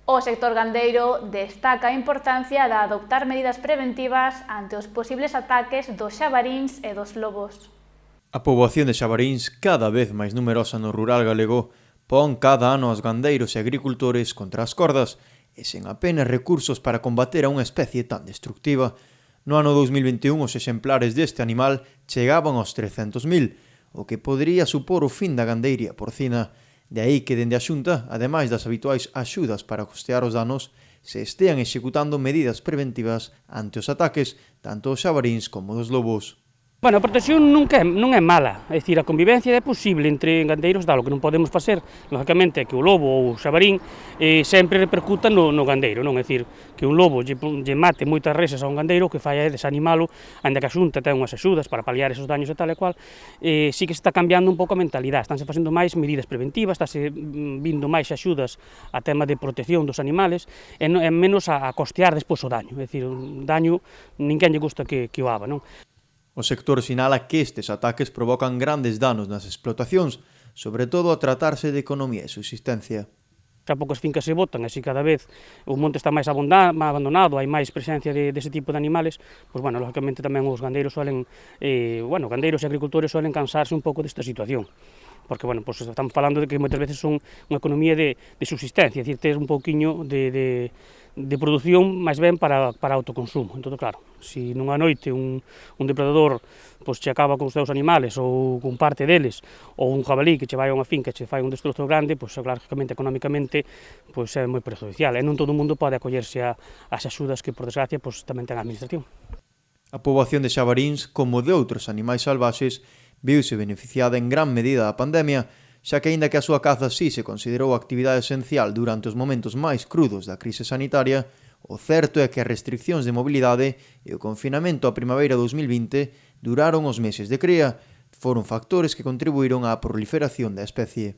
O sector gandeiro destaca a importancia de adoptar medidas preventivas ante os posibles ataques dos xabaríns e dos lobos. A poboación de xabaríns, cada vez máis numerosa no rural galego, pon cada ano aos gandeiros e agricultores contra as cordas e sen apenas recursos para combater a unha especie tan destructiva. No ano 2021 os exemplares deste animal chegaban aos 300.000, o que podería supor o fin da gandeiría porcina. De aí que dende a Xunta, ademais das habituais axudas para costear os danos, se estean executando medidas preventivas ante os ataques tanto dos xabaríns como dos lobos. Bueno, a protección non é mala, é dicir, a convivencia é posible entre gandeiros, dado que non podemos facer, lógicamente, que o lobo ou o xabarín sempre repercuta no gandeiro, non? É dicir, que un lobo lle mate moitas reses a un gandeiro, que fai é desanimalo, ainda que a Xunta ten unhas axudas para paliar esos daños e tal e cual, sí que se está cambiando un pouco a mentalidade, estánse facendo máis medidas preventivas, estáse vindo máis axudas a tema de protección dos animales, e menos a costear despois o daño, é dicir, o daño ninguén lle gusta que o haga, non? O sector sinala que estes ataques provocan grandes danos nas explotacións, sobre todo a tratarse de economía e subsistencia. Xa poucas fincas se botan, así cada vez o monte está máis abandonado, hai máis presencia dese tipo de animales, pois, bueno, lógicamente tamén os gandeiros gandeiros e agricultores suelen cansarse un pouco desta situación. Porque, bueno, pues estamos falando de que moitas veces son unha economía de subsistencia, é dicir, ter un pouquiño de produción máis ben para autoconsumo. Entón, claro, se nunha noite un depredador pois che acaba con os teus animales ou con parte deles, ou un jabalí que che vai a unha finca e che fai un destrozo grande, pois, lógicamente, económicamente, pois é moi perjudicial. E non todo o mundo pode acollerse ás axudas que, por desgracia, pois tamén ten a administración. A poboación de xabaríns, como de outros animais salvaxes, viuse beneficiada en gran medida da pandemia, xa que aínda que a súa caza sí se considerou actividade esencial durante os momentos máis crudos da crise sanitaria, o certo é que as restriccións de mobilidade e o confinamento a primavera 2020 duraron os meses de cría, foron factores que contribuíron á proliferación da especie.